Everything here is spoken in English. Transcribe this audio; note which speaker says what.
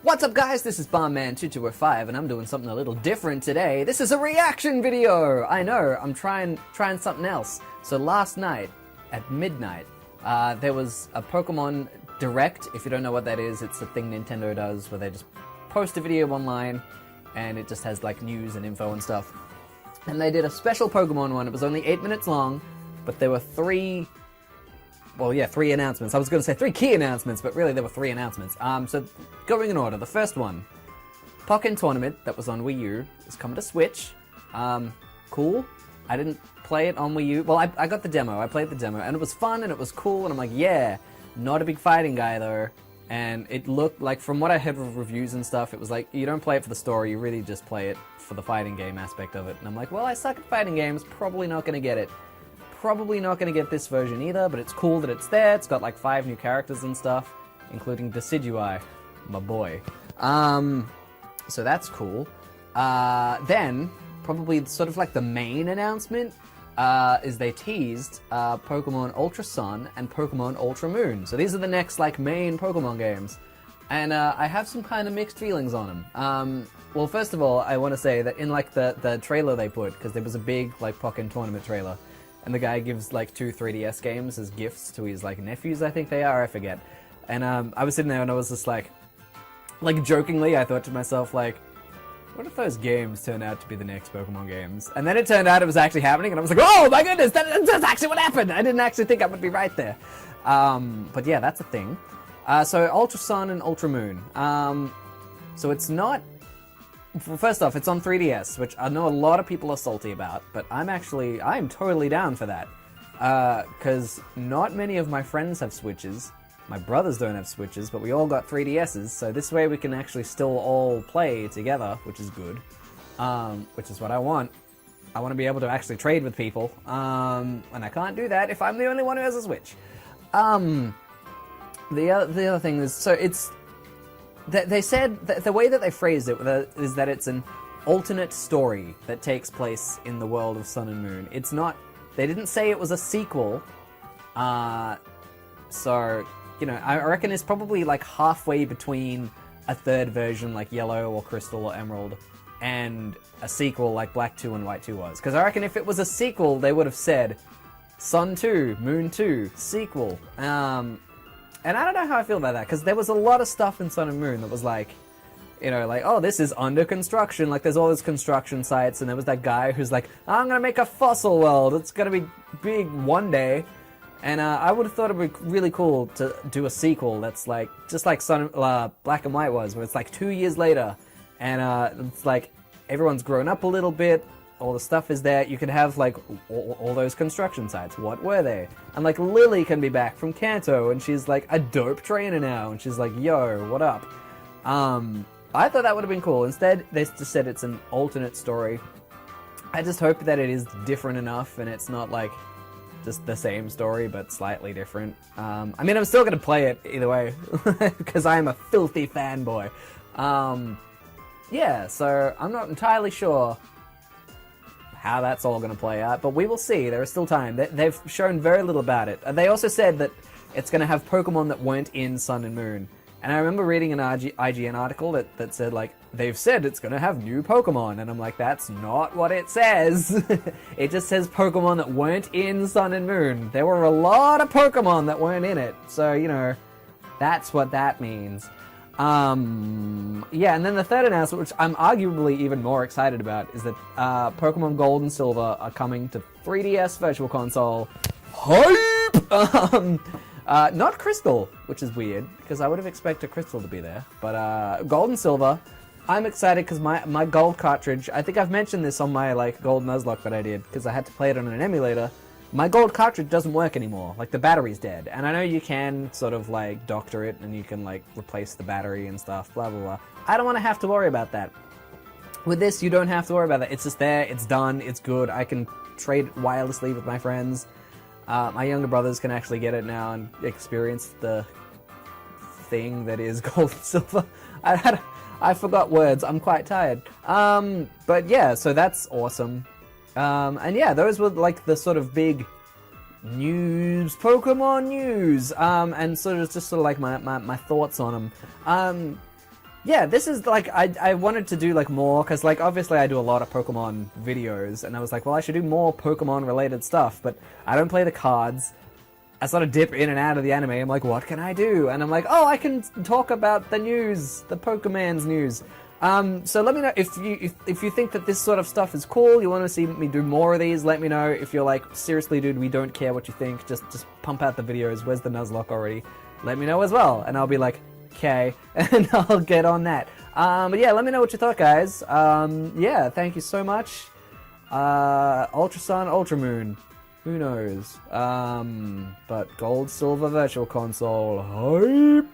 Speaker 1: What's up guys, this is Barman2205 and I'm doing something a little different today. This is a reaction video! I know, I'm trying something else. So last night, at midnight, there was a Pokemon Direct. If you don't know what that is, it's a thing Nintendo does where they just post a video online and it just has like news and info and stuff. And they did a special Pokemon one. It was only 8 minutes long, but there were three announcements. I was going to say 3 key announcements, but really there were 3 announcements. So going in order, the first one, Pokken Tournament that was on Wii U is coming to Switch. Cool. I didn't play it on Wii U. Well, I got the demo. I played the demo, and it was fun and it was cool. And I'm like, yeah, not a big fighting guy though. And it looked like, from what I heard of reviews and stuff, it was like you don't play it for the story. You really just play it for the fighting game aspect of it. And I'm like, well, I suck at fighting games. Probably not going to get it. Probably not going to get this version either, but it's cool that it's there. It's got like 5 new characters and stuff, including Decidueye, my boy. So that's cool. Then, probably sort of like the main announcement is they teased Pokemon Ultra Sun and Pokemon Ultra Moon. So these are the next like main Pokemon games. And I have some kind of mixed feelings on them. Well, first of all, I want to say that in like the trailer they put, because there was a big like Pokken Tournament trailer, and the guy gives like 2 3DS games as gifts to his like nephews, I think they are, I forget. And I was sitting there and I was just like jokingly, I thought to myself like, what if those games turn out to be the next Pokemon games? And then it turned out it was actually happening, and I was like, oh my goodness, that's actually what happened! I didn't actually think I would be right there. But yeah, that's a thing. So Ultra Sun and Ultra Moon. So it's not... First off, it's on 3DS, which I know a lot of people are salty about, but I'm totally down for that. Because not many of my friends have Switches. My brothers don't have Switches, but we all got 3DSs, so this way we can actually still all play together, which is good. Which is what I want. I want to be able to actually trade with people, and I can't do that if I'm the only one who has a Switch. The other thing is, so it's... They said, that the way that they phrased it is that it's an alternate story that takes place in the world of Sun and Moon. It's not... They didn't say it was a sequel, so... You know, I reckon it's probably like halfway between a third version like Yellow or Crystal or Emerald and a sequel like Black 2 and White 2 was. Because I reckon if it was a sequel, they would have said Sun 2, Moon 2, sequel. And I don't know how I feel about that, because there was a lot of stuff in Sun and Moon that was like, you know, like, oh, this is under construction. Like, there's all these construction sites, and there was that guy who's like, I'm gonna make a fossil world. It's gonna be big one day. And I would have thought it would be really cool to do a sequel that's like, just like Black and White was, where it's like 2 years later, and it's like, everyone's grown up a little bit, all the stuff is there, you could have like, all those construction sites, what were they? And like, Lily can be back from Kanto, and she's like a dope trainer now, and she's like, yo, what up? I thought that would have been cool. Instead, they just said it's an alternate story. I just hope that it is different enough, and it's not like, just the same story, but slightly different. I mean, I'm still going to play it either way, because I am a filthy fanboy. Yeah, so I'm not entirely sure how that's all going to play out, but we will see. There is still time. They've shown very little about it. They also said that it's going to have Pokemon that weren't in Sun and Moon. And I remember reading an IGN article that said, like, they've said it's going to have new Pokemon. And I'm like, that's not what it says. It just says Pokemon that weren't in Sun and Moon. There were a lot of Pokemon that weren't in it. So, you know, that's what that means. Yeah, and then the third announcement, which I'm arguably even more excited about, is that Pokemon Gold and Silver are coming to 3DS Virtual Console. Hype! Not Crystal, which is weird, because I would have expected Crystal to be there. But Gold and Silver, I'm excited because my Gold cartridge, I think I've mentioned this on my like Gold Nuzlocke that I did, because I had to play it on an emulator. My Gold cartridge doesn't work anymore, like the battery's dead. And I know you can sort of like doctor it, and you can like replace the battery and stuff, blah blah blah. I don't want to have to worry about that. With this, you don't have to worry about that. It's just there, it's done, it's good. I can trade wirelessly with my friends. My younger brothers can actually get it now and experience the thing that is Gold and Silver. I forgot words, I'm quite tired. But yeah, so that's awesome. And yeah, those were like the sort of big news, Pokemon news, and sort of just sort of like my thoughts on them. yeah, this is like I wanted to do like more because like obviously I do a lot of Pokemon videos, and I was like, well, I should do more Pokemon related stuff, but I don't play the cards. I sort of dip in and out of the anime. I'm like, what can I do? And I'm like, oh, I can talk about the news, the Pokemon's news. So let me know if you think that this sort of stuff is cool. You want to see me do more of these? Let me know. If you're like, seriously, dude, we don't care what you think. Just pump out the videos. Where's the Nuzlocke already? Let me know as well, and I'll be like, okay, and I'll get on that. But yeah, let me know what you thought, guys. Yeah, thank you so much. Ultra Sun, Ultra Moon. Who knows? But Gold, Silver, Virtual Console. Hype!